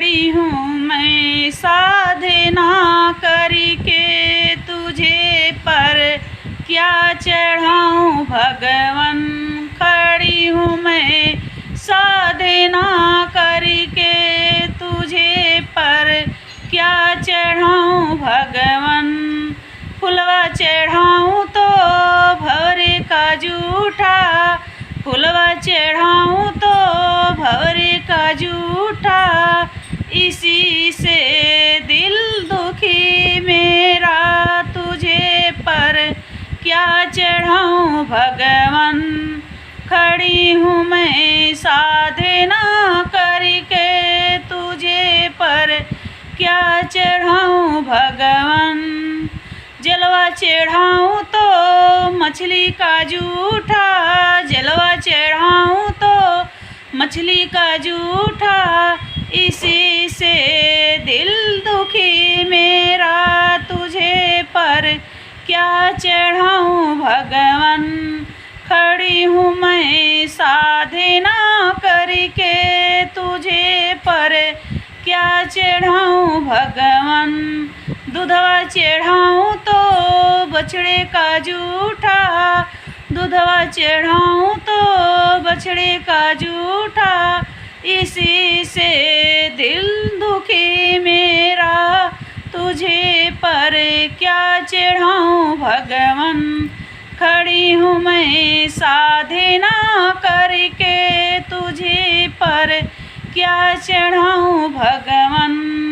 खड़ी हूँ मैं साधना करके तुझे पर क्या चढ़ाऊँ भगवन। खड़ी हूँ मैं साधना करके तुझे पर क्या चढ़ाऊँ भगवन। फुलवा चढ़ाऊँ तो भंवरे का जूठा, फुलवा चढ़ाऊँ तो भंवरे का जूठा। इसी से दिल दुखी मेरा तुझे पर क्या चढ़ाऊँ भगवन। खड़ी हूँ मैं साधना करके तुझे पर क्या चढ़ाऊँ भगवन। जलवा चढ़ाऊँ तो मछली का जूठा, जलवा चढ़ाऊँ तो मछली का जूठा। इसी से दिल दुखी मेरा तुझे पर क्या चढ़ाऊँ भगवन। खड़ी हूँ मैं साधना करके तुझे पर क्या चढ़ाऊँ भगवन। दूधवा चढ़ाऊँ तो बछड़े का जूठा, दूधवा चढ़ाऊँ तो बछड़े का जूठा। इसी से दिल दुखी मेरा तुझे पर क्या चढ़ाऊँ भगवन। खड़ी हूँ मैं साधना करके तुझे पर क्या चढ़ाऊँ भगवन।